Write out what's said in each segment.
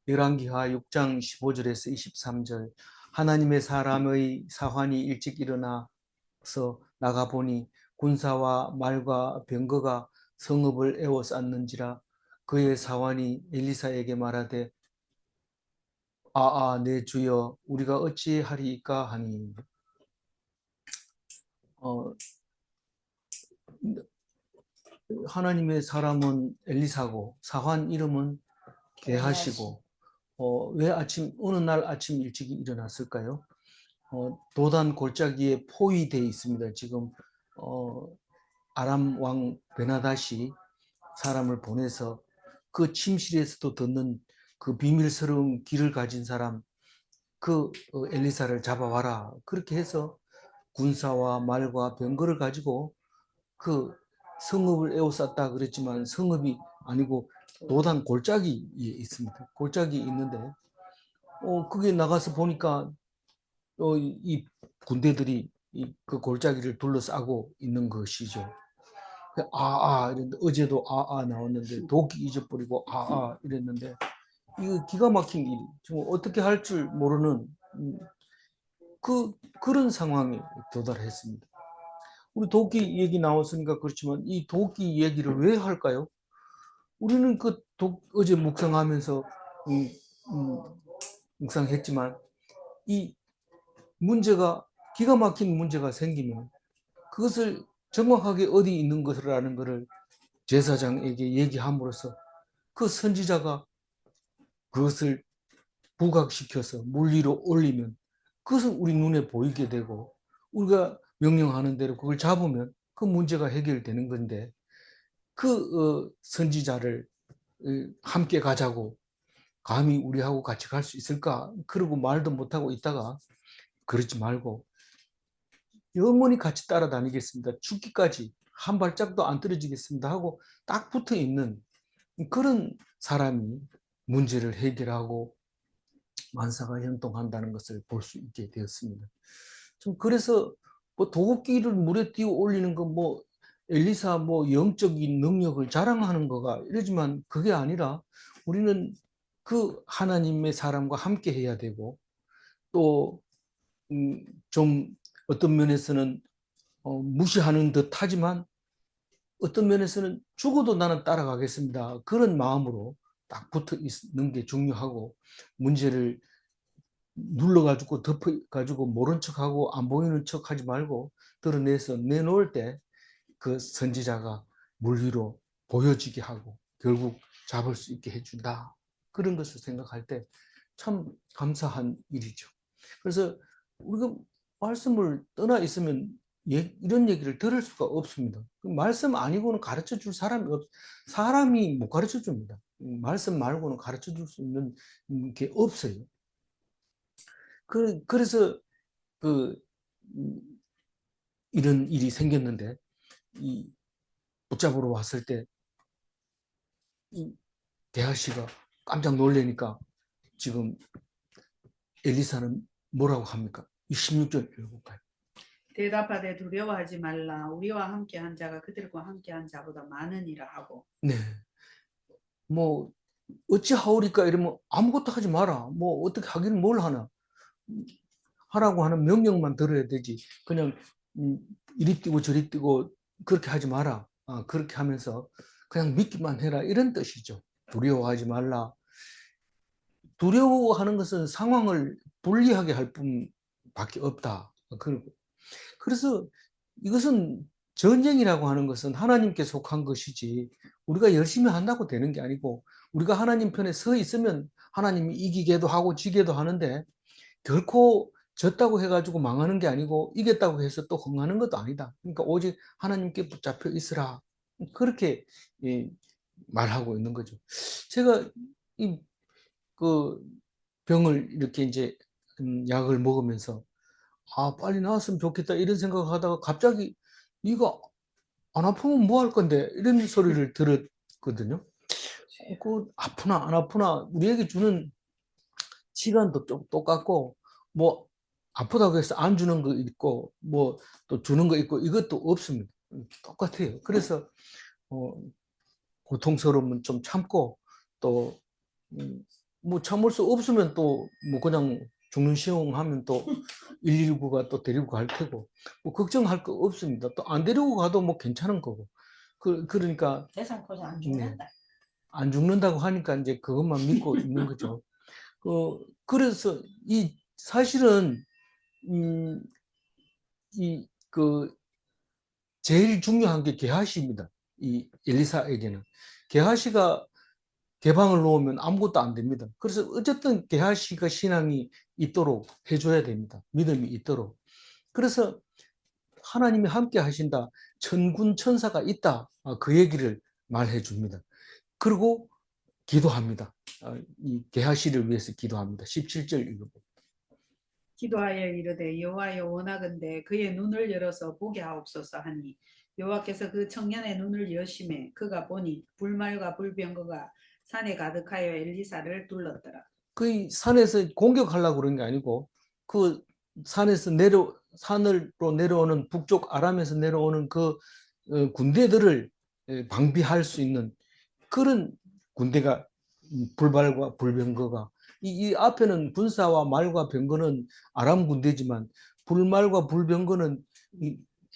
열왕기하 6장 15절에서 23절. 하나님의 사람의 사환이 일찍 일어나서 나가보니 군사와 말과 병거가 성읍을 에워쌌는지라. 그의 사환이 엘리사에게 말하되 내 주여 우리가 어찌하리이까 하니. 어, 하나님의 사람은 엘리사고 사환 이름은 게하시고 왜 어느 날 아침 일찍 일어났을까요? 도단 골짜기에 포위되어 있습니다. 지금 아람 왕 베나다시 사람을 보내서 그 침실에서도 듣는 그 비밀스러운 길을 가진 사람, 엘리사를 잡아와라. 그렇게 해서 군사와 말과 병거를 가지고 그 성읍을 에워쌌다 그랬지만 성읍이 아니고 도단 골짜기에 있습니다. 골짜기에 있는데 그게 나가서 보니까 이 군대들이 그 골짜기를 둘러싸고 있는 것이죠. 이랬는데 어제도 나왔는데 독이 잊어버리고 이랬는데 이거 기가 막힌 일이 정말 어떻게 할 줄 모르는 그런 상황에 도달했습니다. 우리 도끼 얘기 나왔으니까 그렇지만 이 도끼 얘기를 왜 할까요? 우리는 어제 묵상하면서 묵상했지만 이 문제가 기가 막힌 문제가 생기면 그것을 정확하게 어디 있는 것이라는 것을 제사장에게 얘기함으로써 그 선지자가 그것을 부각시켜서 물리로 올리면 그것은 우리 눈에 보이게 되고 우리가 명령하는 대로 그걸 잡으면 그 문제가 해결되는 건데 선지자를 함께 가자고 감히 우리하고 같이 갈 수 있을까? 그러고 말도 못하고 있다가 그러지 말고 영원히 같이 따라다니겠습니다. 죽기까지 한 발짝도 안 떨어지겠습니다 하고 딱 붙어 있는 그런 사람이 문제를 해결하고 만사가 형통한다는 것을 볼 수 있게 되었습니다. 좀 그래서 도끼를 물에 띄워 올리는 건 엘리사 영적인 능력을 자랑하는 거가 이러지만 그게 아니라 우리는 그 하나님의 사람과 함께 해야 되고 또 좀 어떤 면에서는 무시하는 듯 하지만 어떤 면에서는 죽어도 나는 따라가겠습니다. 그런 마음으로 딱 붙어 있는 게 중요하고 문제를 눌러가지고 덮어가지고 모른 척하고 안 보이는 척하지 말고 드러내서 내놓을 때 그 선지자가 물 위로 보여지게 하고 결국 잡을 수 있게 해준다. 그런 것을 생각할 때 참 감사한 일이죠. 그래서 우리가 말씀을 떠나 있으면 이런 얘기를 들을 수가 없습니다. 말씀 아니고는 가르쳐 줄 사람이 못 가르쳐 줍니다. 말씀 말고는 가르쳐 줄 수 있는 게 없어요. 그래서 그 이런 일이 생겼는데 붙잡으러 왔을 때 게하시가 깜짝 놀라니까 지금 엘리사는 뭐라고 합니까? 이 16절 읽어볼까요? 대답하되 두려워하지 말라. 우리와 함께한 자가 그들과 함께한 자보다 많으니라 하고. 네. 어찌 하오리까 이러면 아무것도 하지 마라. 어떻게 하기는 뭘 하나. 하라고 하는 명령만 들어야 되지. 그냥 이리 뛰고 저리 뛰고 그렇게 하지 마라. 그렇게 하면서 그냥 믿기만 해라. 이런 뜻이죠. 두려워하지 말라. 두려워하는 것은 상황을 불리하게 할 뿐밖에 없다. 그래서 이것은 전쟁이라고 하는 것은 하나님께 속한 것이지 우리가 열심히 한다고 되는 게 아니고 우리가 하나님 편에 서 있으면 하나님이 이기게도 하고 지게도 하는데 결코 졌다고 해가지고 망하는 게 아니고 이겼다고 해서 또 흥하는 것도 아니다. 그러니까 오직 하나님께 붙잡혀 있으라. 그렇게 말하고 있는 거죠. 제가 그 병을 이렇게 이제 약을 먹으면서 빨리 나았으면 좋겠다 이런 생각을 하다가 갑자기 이거 안 아프면 뭐 할 건데 이런 소리를 들었거든요. 아프나 안 아프나 우리에게 주는 시간도 좀 똑같고 아프다고 해서 안 주는 거 있고 또 주는 거 있고 이것도 없습니다. 똑같아요. 그래서 고통스러우면 좀 참고 또 뭐 참을 수 없으면 또 뭐 그냥 죽는 시험하면 또 119가 또 데리고 갈 테고 뭐 걱정할 거 없습니다. 또 안 데리고 가도 뭐 괜찮은 거고. 그러니까 대상포자 안 네, 죽는다. 안 죽는다고 하니까 이제 그것만 믿고 있는 거죠. 그래서 이 사실은 이 그 제일 중요한 게 게하시입니다. 이 엘리사에게는 게하시가 개방을 놓으면 아무것도 안 됩니다. 그래서 어쨌든 게하시가 신앙이 있도록 해줘야 됩니다. 믿음이 있도록. 그래서 하나님이 함께 하신다. 천군 천사가 있다. 그 얘기를 말해 줍니다. 그리고 기도합니다. 이 게하시를 위해서 기도합니다. 17절 읽어봅니다. 기도하여 이르되 여호와여 원하건대 그의 눈을 열어서 보게 하옵소서 하니 여호와께서 그 청년의 눈을 여심해 그가 보니 불말과 불병거가 산에 가득하여 엘리사를 둘렀더라. 그 산에서 공격하려고 그런 게 아니고 그 산에서 산으로 내려오는 북쪽 아람에서 내려오는 그 군대들을 방비할 수 있는 그런 군대가 불발과 불병거가 이 앞에는 군사와 말과 병거는 아람 군대지만 불말과 불병거는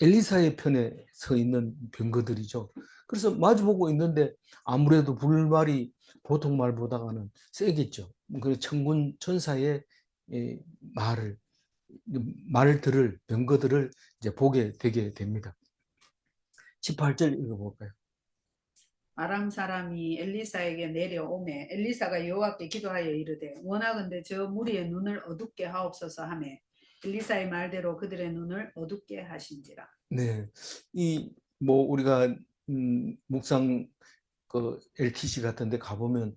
엘리사의 편에 서 있는 병거들이죠. 그래서 마주보고 있는데 아무래도 불말이 보통 말보다는 세겠죠. 그 천군 천사의 말을 들을 병거들을 이제 보게 되게 됩니다. 18절 읽어볼까요? 아람 사람이 엘리사에게 내려오매 엘리사가 여호와께 기도하여 이르되 원하건대 저 무리의 눈을 어둡게 하옵소서 하매 엘리사의 말대로 그들의 눈을 어둡게 하신지라. 네, 뭐 우리가 묵상 그 LTC 같은데 가보면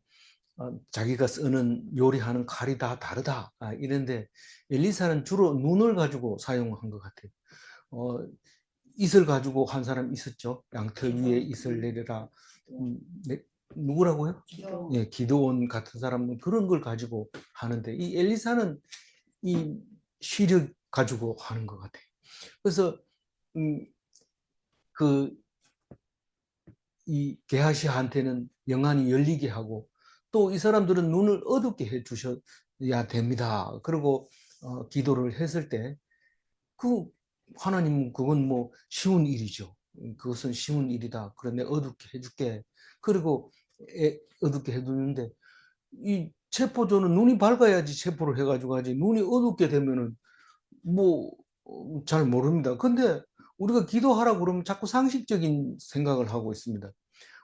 자기가 쓰는 요리하는 칼이 다 다르다 이런데 엘리사는 주로 눈을 가지고 사용한 것 같아요. 이슬 가지고 한 사람 있었죠. 양털 위에 이슬 내려라. 네, 누구라고요? 기도. 예, 기도원 같은 사람은 그런 걸 가지고 하는데 이 엘리사는 이 시력 가지고 하는 것 같아요. 그래서 이 게하시한테는 영안이 열리게 하고 또 이 사람들은 눈을 어둡게 해 주셔야 됩니다. 그리고 기도를 했을 때 그 하나님은 그건 뭐 쉬운 일이죠. 그것은 쉬운 일이다. 그래 내가 어둡게 해줄게. 그리고 어둡게 해두는데 이 체포조는 눈이 밝아야지 체포를 해가지고 하지 눈이 어둡게 되면은 뭐 잘 모릅니다. 근데 우리가 기도하라고 그러면 자꾸 상식적인 생각을 하고 있습니다.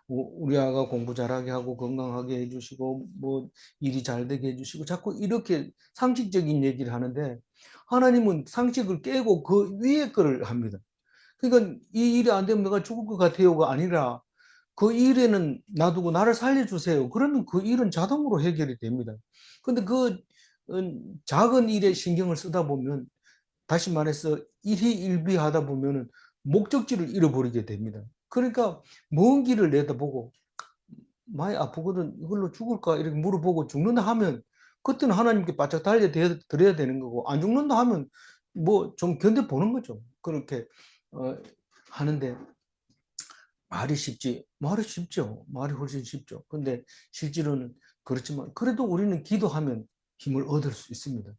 우리 아가 공부 잘하게 하고 건강하게 해주시고 뭐 일이 잘 되게 해주시고 자꾸 이렇게 상식적인 얘기를 하는데 하나님은 상식을 깨고 그 위에 거를 합니다. 그러니까 이 일이 안 되면 내가 죽을 것 같아요가 아니라 그 일에는 놔두고 나를 살려주세요. 그러면 그 일은 자동으로 해결이 됩니다. 근데 그 작은 일에 신경을 쓰다 보면 다시 말해서 일희일비하다 보면은 목적지를 잃어버리게 됩니다. 그러니까 먼 길을 내다보고 많이 아프거든 이걸로 죽을까 이렇게 물어보고 죽는다 하면 그때는 하나님께 바짝 달려드려야 되는 거고 안 죽는다 하면 뭐 좀 견뎌보는 거죠. 그렇게 하는데 말이 쉽죠. 말이 훨씬 쉽죠. 근데 실제로는 그렇지만 그래도 우리는 기도하면 힘을 얻을 수 있습니다.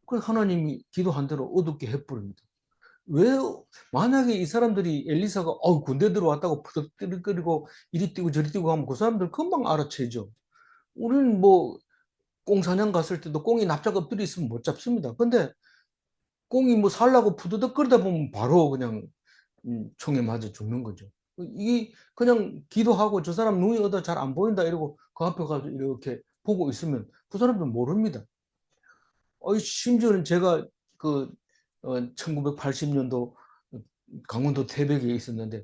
그 하나님이 기도한 대로 어둡게 해버립니다. 왜 만약에 이 사람들이 엘리사가 군대 들어왔다고 푸덕거리고 이리 뛰고 저리 뛰고 하면 그 사람들 금방 알아채죠. 우리는 뭐 꽁사냥 갔을 때도 꽁이 납작 엎드려 있으면 못 잡습니다. 근데 꽁이 뭐 살라고 푸드덕거리다 보면 바로 그냥 총에 맞아 죽는 거죠. 이 그냥 기도하고 저 사람 눈이 어두워 잘 안 보인다 이러고 그 앞에 가서 이렇게 보고 있으면 그 사람들 모릅니다. 심지어는 제가 그 1980년도 강원도 태백에 있었는데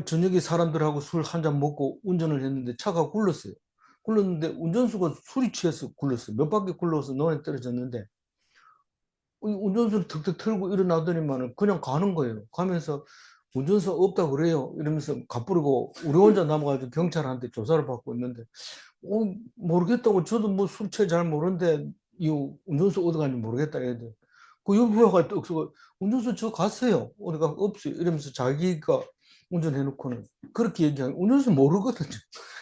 저녁에 사람들하고 술 한 잔 먹고 운전을 했는데 차가 굴렀어요. 굴렀는데 운전수가 술이 취해서 굴렀어요. 몇 바퀴 굴러서 논에 떨어졌는데 운전수를 턱턱 털고 일어나더니만 그냥 가는 거예요. 가면서 운전수 없다 그래요. 이러면서 가버리고 우리 혼자 남아가지고 경찰한테 조사를 받고 있는데 모르겠다고 저도 뭐 술 취해 잘 모르는데 이 운전수 어디 갔는지 모르겠다 이랬는데 그 옆에가 또 운전수 저 갔어요. 어디가 없어요. 이러면서 자기가 운전해놓고는 그렇게 얘기하는 운전수 모르거든요.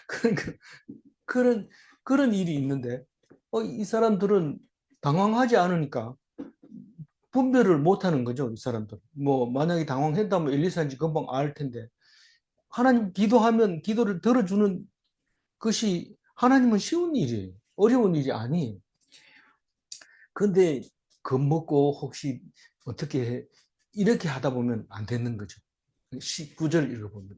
그러니까 그런 그런 일이 있는데 이 사람들은 당황하지 않으니까 분별을 못하는 거죠. 이 사람들. 뭐 만약에 당황했다면 엘리사인지 금방 알 텐데 하나님 기도하면 기도를 들어주는 것이 하나님은 쉬운 일이에요. 어려운 일이 아니에요. 근데 겁먹고 혹시 어떻게 해? 이렇게 하다 보면 안 되는 거죠. 19절 읽어보면.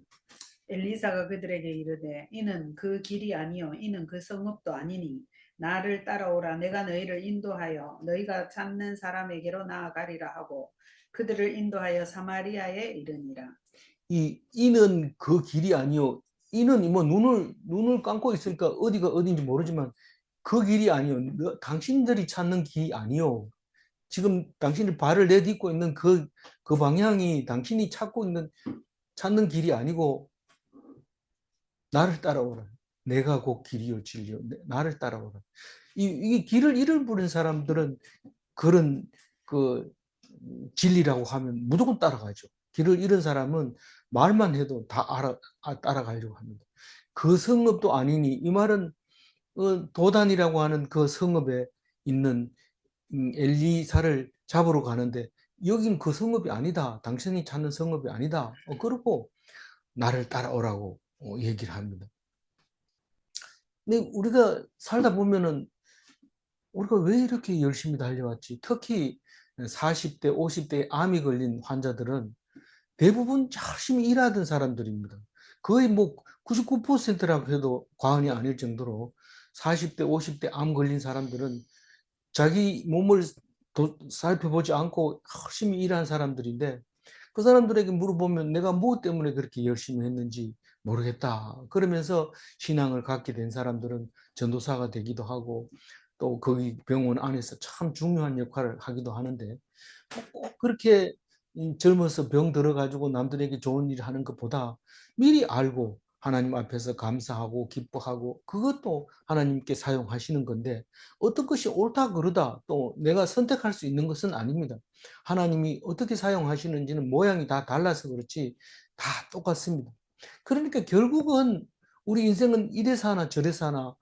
엘리사가 그들에게 이르되 이는 그 길이 아니요 이는 그 성읍도 아니니 나를 따라오라 내가 너희를 인도하여 너희가 찾는 사람에게로 나아가리라 하고 그들을 인도하여 사마리아에 이르니라. 이는 그 길이 아니요. 이는 뭐 눈을 감고 있으니까 어디가 어딘지 모르지만 그 길이 아니요. 당신들이 찾는 길이 아니요. 지금 당신이 발을 내딛고 있는 그 방향이 당신이 찾는 길이 아니고 나를 따라오라. 내가 곧 길이요 진리요. 나를 따라오라. 이 길을 잃어버린 사람들은 그런 그 진리라고 하면 무조건 따라가죠. 길을 잃은 사람은 말만 해도 다 따라가려고 합니다. 그 성읍도 아니니 이 말은 도단이라고 하는 그 성읍에 있는 엘리사를 잡으러 가는데 여긴 그 성읍이 아니다. 당신이 찾는 성읍이 아니다. 그러고 나를 따라오라고 얘기를 합니다. 근데 우리가 살다 보면은 우리가 왜 이렇게 열심히 달려왔지? 특히 40대, 50대에 암이 걸린 환자들은 대부분 열심히 일하던 사람들입니다. 거의 뭐 99%라고 해도 과언이 아닐 정도로 40대, 50대 암 걸린 사람들은 자기 몸을 살펴보지 않고 열심히 일한 사람들인데 그 사람들에게 물어보면 내가 무엇 때문에 그렇게 열심히 했는지 모르겠다. 그러면서 신앙을 갖게 된 사람들은 전도사가 되기도 하고 또 거기 병원 안에서 참 중요한 역할을 하기도 하는데 꼭 그렇게 젊어서 병 들어가지고 남들에게 좋은 일을 하는 것보다 미리 알고 하나님 앞에서 감사하고 기뻐하고 그것도 하나님께 사용하시는 건데 어떤 것이 옳다 그르다 또 내가 선택할 수 있는 것은 아닙니다. 하나님이 어떻게 사용하시는지는 모양이 다 달라서 그렇지 다 똑같습니다. 그러니까 결국은 우리 인생은 이래 사나 저래 사나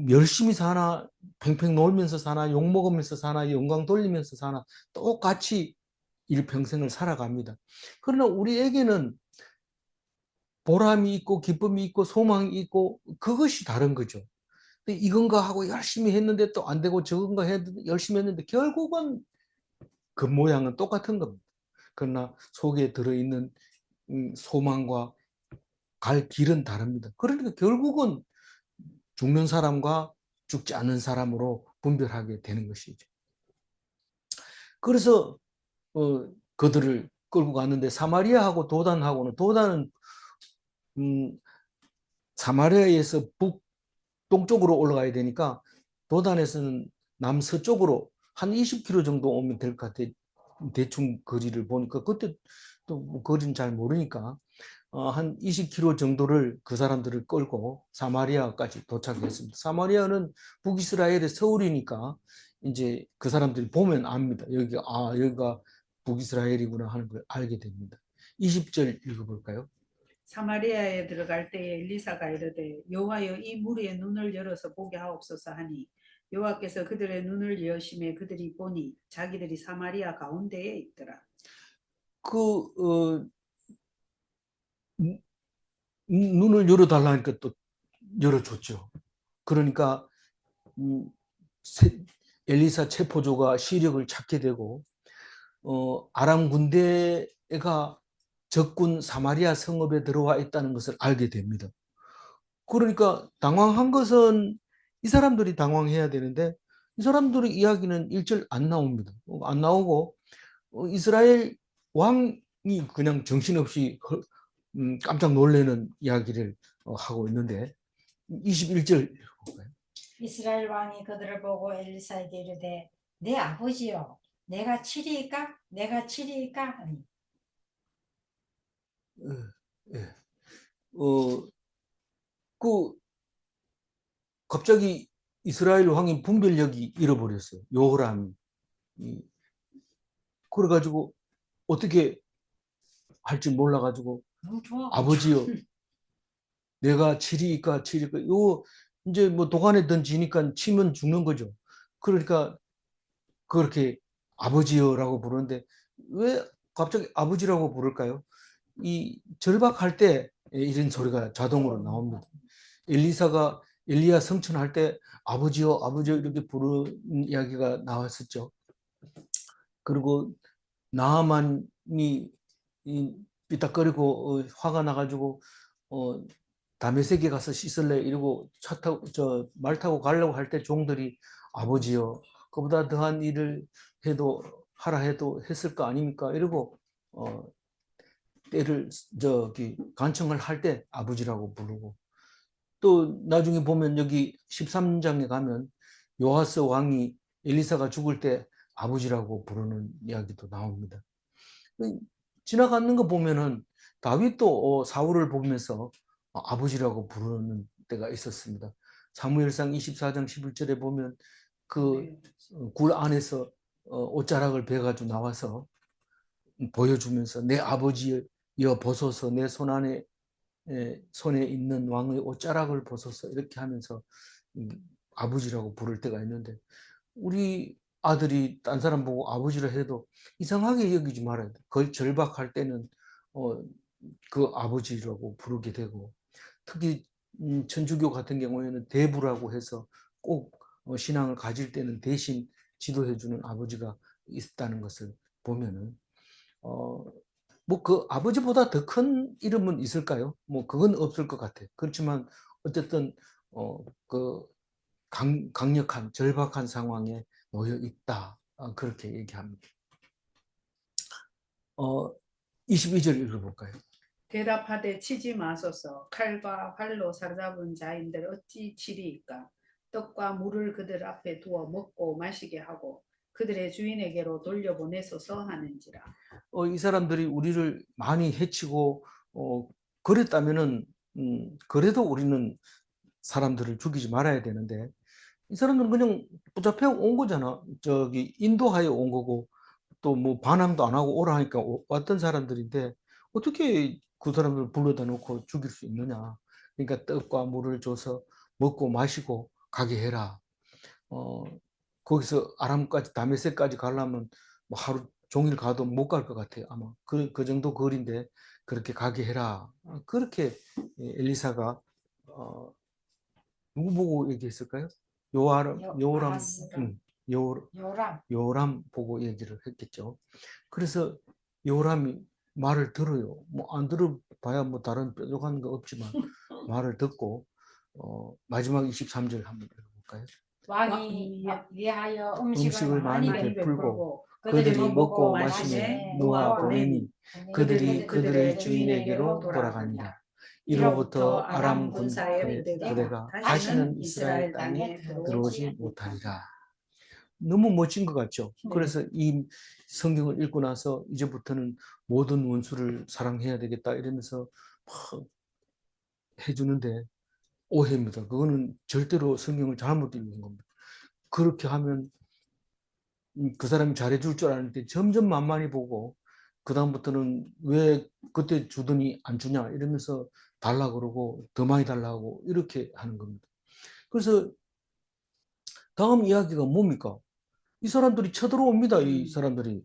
열심히 사나 팽팽 놀면서 사나 욕먹으면서 사나 영광 돌리면서 사나 똑같이 일평생을 살아갑니다. 그러나 우리에게는 보람이 있고 기쁨이 있고 소망이 있고 그것이 다른 거죠. 이건가 하고 열심히 했는데 또 안 되고 저건가 열심히 했는데 결국은 그 모양은 똑같은 겁니다. 그러나 속에 들어있는 소망과 갈 길은 다릅니다. 그러니까 결국은 죽는 사람과 죽지 않는 사람으로 분별하게 되는 것이죠. 그래서 그들을 끌고 갔는데 사마리아하고 도단은 사마리아에서 북동쪽으로 올라가야 되니까 도단에서는 남서쪽으로 한 20km 정도 오면 될 것 같아요. 대충 거리를 보니까 그때 또 거리는 잘 모르니까 한 20km 정도를 그 사람들을 끌고 사마리아까지 도착했습니다. 사마리아는 북이스라엘의 서울이니까 이제 그 사람들이 보면 압니다. 여기가 북이스라엘이구나 하는 걸 알게 됩니다. 20절 읽어볼까요? 사마리아에 들어갈 때에 엘리사가 이르되 여호와여 이 무리의 눈을 열어서 보게 하옵소서 하니 여호와께서 그들의 눈을 여심해 그들이 보니 자기들이 사마리아 가운데에 있더라. 그 눈을 열어달라니까 또 열어줬죠. 그러니까 음, 엘리사 체포조가 시력을 찾게 되고 아람 군대가 적군 사마리아 성읍에 들어와 있다는 것을 알게 됩니다. 그러니까 당황한 것은 이 사람들이 당황해야 되는데 이 사람들의 이야기는 일절 안 나옵니다. 안 나오고 이스라엘 왕이 그냥 정신없이 깜짝 놀라는 이야기를 하고 있는데 21절 볼까요? 이스라엘 왕이 그들을 보고 엘리사에게 이르되 내 아버지여 내가 치리이까 내가 치리이까 하니 예. 그 갑자기 이스라엘 왕이 분별력이 잃어버렸어요. 요호람이. 그래가지고 어떻게 할지 몰라가지고 좋아 아버지요 내가 치리이까 요 이제 뭐 도간에 던지니까 치면 죽는 거죠. 그러니까 그렇게 아버지여라고 부르는데 왜 갑자기 아버지라고 부를까요? 이 절박할 때 이런 소리가 자동으로 나옵니다. 엘리사가 엘리야 성천할 때 아버지요, 아버지요 이렇게 부르는 이야기가 나왔었죠. 그리고 나하만이 삐딱거리고 화가 나가지고 다메섹에 가서 씻을래 이러고 말 타고 가려고 할 때 종들이 아버지요, 그보다 더한 일을 해도 하라 해도 했을 거 아닙니까? 이러고 때를 간청을 할 때 아버지라고 부르고, 또 나중에 보면 여기 13장에 가면 요아스 왕이 엘리사가 죽을 때 아버지라고 부르는 이야기도 나옵니다. 지나가는 거 보면은 다윗도 사울을 보면서 아버지라고 부르는 때가 있었습니다. 사무엘상 24장 11절에 보면 그 굴 안에서 옷자락을 베가지고 나와서 보여주면서 내 아버지여 보소서, 내 손 안에 손에 있는 왕의 옷자락을 보소서 이렇게 하면서 아버지라고 부를 때가 있는데, 우리 아들이 딴 사람 보고 아버지라 해도 이상하게 여기지 말아야 돼. 거의 절박할 때는 그 아버지라고 부르게 되고, 특히 천주교 같은 경우에는 대부라고 해서 꼭 신앙을 가질 때는 대신 지도해주는 아버지가 있다는 것을 보면은 뭐 그 아버지보다 더 큰 이름은 있을까요? 뭐 그건 없을 것 같아요. 그렇지만 어쨌든 그 강력한 절박한 상황에 놓여 있다. 그렇게 얘기합니다. 22절 읽어볼까요? 대답하되 치지 마소서. 칼과 활로 사로잡은 자인들 어찌 치리이까. 떡과 물을 그들 앞에 두어 먹고 마시게 하고 그들의 주인에게로 돌려보내소서 하는지라. 이 사람들이 우리를 많이 해치고 그랬다면은 그래도 우리는 사람들을 죽이지 말아야 되는데, 이 사람들은 그냥 붙잡혀 온 거잖아. 저기 인도하에 온 거고 또 뭐 반항도 안 하고 오라 하니까 왔던 사람들인데 어떻게 그 사람들을 불러다 놓고 죽일 수 있느냐. 그러니까 떡과 물을 줘서 먹고 마시고 가게 해라. 어, 거기서 아람까지 다메섹까지 가려면 뭐 하루 종일 가도 못 갈 것 같아요. 아마 그 정도 거리인데 그렇게 가게 해라. 그렇게 엘리사가 누구 보고 얘기했을까요? 요람, 아하스가 요, 요람 요람 보고 얘기를 했겠죠. 그래서 요람이 말을 들어요. 뭐 안 들어봐야 뭐 다른 뾰족한 거 없지만 말을 듣고 마지막 23절 한번 읽어볼까요? 왕이 위하여 음식을 음식을 많이 많이 베풀고 그들이 그들이 먹고 먹고 마시매 마시매 놓아 보내니 보내니 그들이 그들의 주인에게로 돌아가니라. 이로부터 아람 군사의 부대가 다시는 이스라엘 땅에 들어오지 못하리라. 너무 멋진 것 같죠? 네. 그래서 이 성경을 읽고 나서 이제부터는 모든 원수를 사랑해야 되겠다 이러면서 막 해주는데 오해입니다. 그거는 절대로 성경을 잘못 읽는 겁니다. 그렇게 하면 그 사람이 잘해줄 줄 아는데 점점 만만히 보고 그다음부터는 왜 그때 주더니 안 주냐 이러면서 달라 그러고 더 많이 달라고 이렇게 하는 겁니다. 그래서 다음 이야기가 뭡니까? 이 사람들이 쳐들어옵니다. 이 사람들이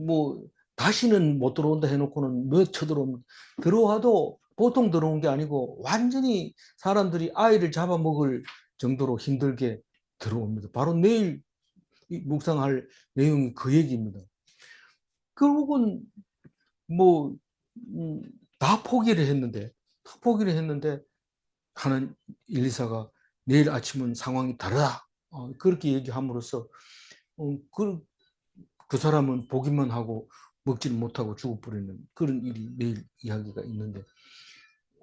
뭐 다시는 못 들어온다 해놓고는 몇 쳐들어옵니다. 들어와도 보통 들어온 게 아니고 완전히 사람들이 아이를 잡아먹을 정도로 힘들게 들어옵니다. 바로 내일 묵상할 내용이 그 얘기입니다. 결국은 뭐 다 포기를 했는데 하는 일리사가 내일 아침은 상황이 다르다. 그렇게 얘기함으로써 그 사람은 보기만 하고 먹지는 못하고 죽어버리는 그런 일이 내일 이야기가 있는데,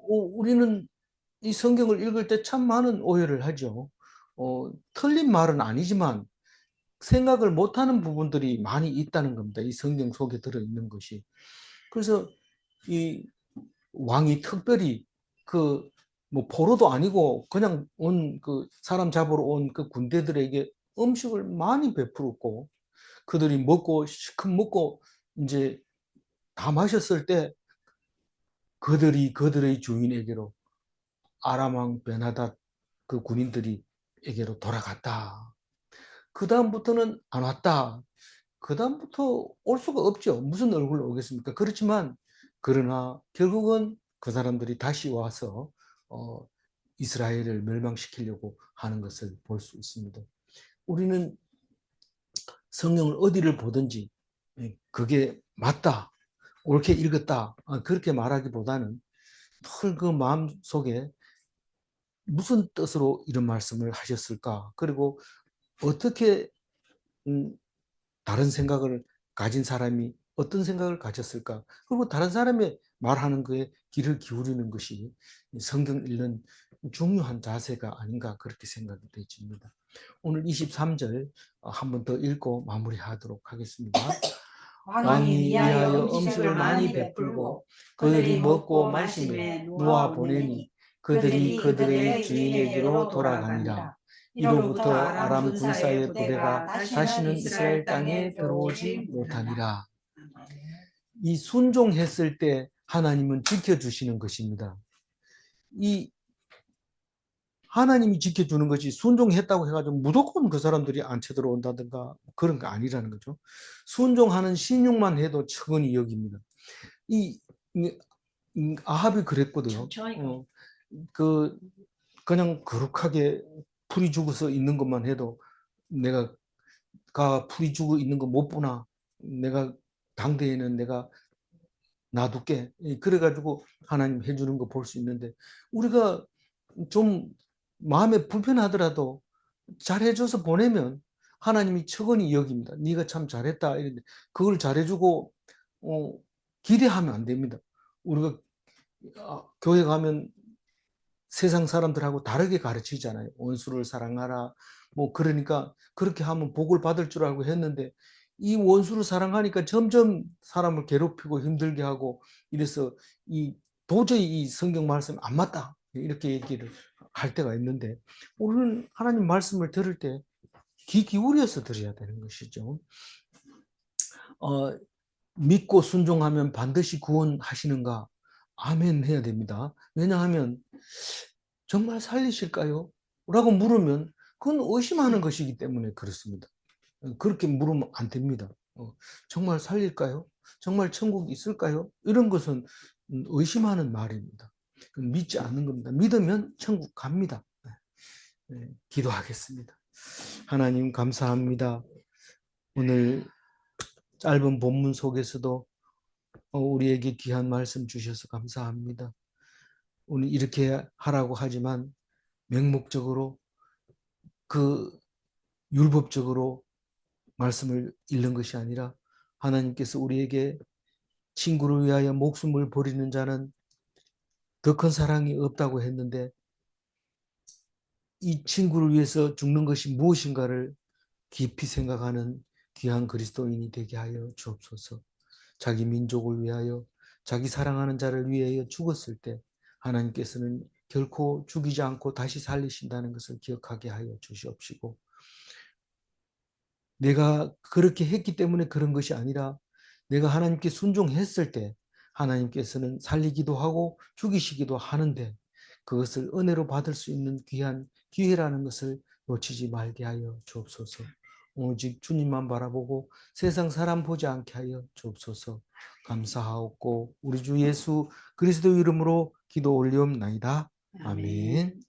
우리는 이 성경을 읽을 때 참 많은 오해를 하죠. 틀린 말은 아니지만 생각을 못하는 부분들이 많이 있다는 겁니다. 이 성경 속에 들어있는 것이. 그래서 이 왕이 특별히 그 뭐 포로도 아니고 그냥 온 그 사람 잡으러 온 그 군대들에게 음식을 많이 베풀었고, 그들이 먹고 시큼 먹고 이제 다 마셨을 때 그들이 그들의 주인에게로 아람 왕 베나닷 그 군인들에게로 돌아갔다. 그 다음부터는 안 왔다. 그 다음부터 올 수가 없죠. 무슨 얼굴로 오겠습니까? 그렇지만 그러나 결국은 그 사람들이 다시 와서 이스라엘을 멸망시키려고 하는 것을 볼 수 있습니다. 우리는 성경을 어디를 보든지 그게 맞다, 옳게 읽었다 그렇게 말하기보다는 늘 그 마음속에 무슨 뜻으로 이런 말씀을 하셨을까? 그리고 어떻게 다른 생각을 가진 사람이 어떤 생각을 가졌을까? 그리고 다른 사람의 말하는 거에 귀를 기울이는 것이 성경 읽는 중요한 자세가 아닌가 그렇게 생각이 되집니다. 오늘 23절 한 번 더 읽고 마무리하도록 하겠습니다. 왕이 위하여 음식을 많이 베풀고 그들이 먹고 마심에 놓아 보내니 그들이 그들의 주인에게로 돌아가니라. 이로부터 아람 군사의 부대가 다시는 이스라엘 땅에 들어오지 못하니라. 이 순종했을 때 하나님은 지켜주시는 것입니다. 이 하나님이 지켜주는 것이 순종했다고 해가지고 무조건 그 사람들이 안 쳐들어온다든가 그런 거 아니라는 거죠. 순종하는 신용만 해도 천은이 여깁니다. 이 아합이 그랬거든요. 그냥 거룩하게 풀이 죽어서 있는 것만 해도 내가 풀이 죽어 있는 거 못 보나, 내가 당대에는 내가 놔둘게. 그래가지고 하나님 해주는 거 볼 수 있는데 우리가 좀 마음에 불편하더라도 잘해줘서 보내면 하나님이 천은이 여깁니다. 네가 참 잘했다 이런데 그걸 잘해주고 기대하면 안 됩니다. 우리가 교회 가면 세상 사람들하고 다르게 가르치잖아요. 원수를 사랑하라. 뭐 그러니까 그렇게 하면 복을 받을 줄 알고 했는데 이 원수를 사랑하니까 점점 사람을 괴롭히고 힘들게 하고 이래서 도저히 이 성경 말씀 안 맞다. 이렇게 얘기를 할 때가 있는데 오늘 하나님 말씀을 들을 때 귀 기울여서 들어야 되는 것이죠. 믿고 순종하면 반드시 구원하시는가? 아멘 해야 됩니다. 왜냐하면 정말 살리실까요? 라고 물으면 그건 의심하는 것이기 때문에 그렇습니다. 그렇게 물으면 안 됩니다. 정말 살릴까요? 정말 천국이 있을까요? 이런 것은 의심하는 말입니다. 믿지 않는 겁니다. 믿으면 천국 갑니다. 기도하겠습니다. 하나님 감사합니다. 오늘 짧은 본문 속에서도 우리에게 귀한 말씀 주셔서 감사합니다. 오늘 이렇게 하라고 하지만 맹목적으로 율법적으로 말씀을 읽는 것이 아니라 하나님께서 우리에게 친구를 위하여 목숨을 버리는 자는 더 큰 사랑이 없다고 했는데 이 친구를 위해서 죽는 것이 무엇인가를 깊이 생각하는 귀한 그리스도인이 되게 하여 주옵소서. 자기 민족을 위하여 자기 사랑하는 자를 위하여 죽었을 때 하나님께서는 결코 죽이지 않고 다시 살리신다는 것을 기억하게 하여 주시옵시고 내가 그렇게 했기 때문에 그런 것이 아니라 내가 하나님께 순종했을 때 하나님께서는 살리기도 하고 죽이시기도 하는데 그것을 은혜로 받을 수 있는 귀한 기회라는 것을 놓치지 말게 하여 주옵소서. 오직 주님만 바라보고 세상 사람 보지 않게 하여 주옵소서. 감사하옵고 우리 주 예수 그리스도 이름으로 기도 올리옵나이다. 아멘.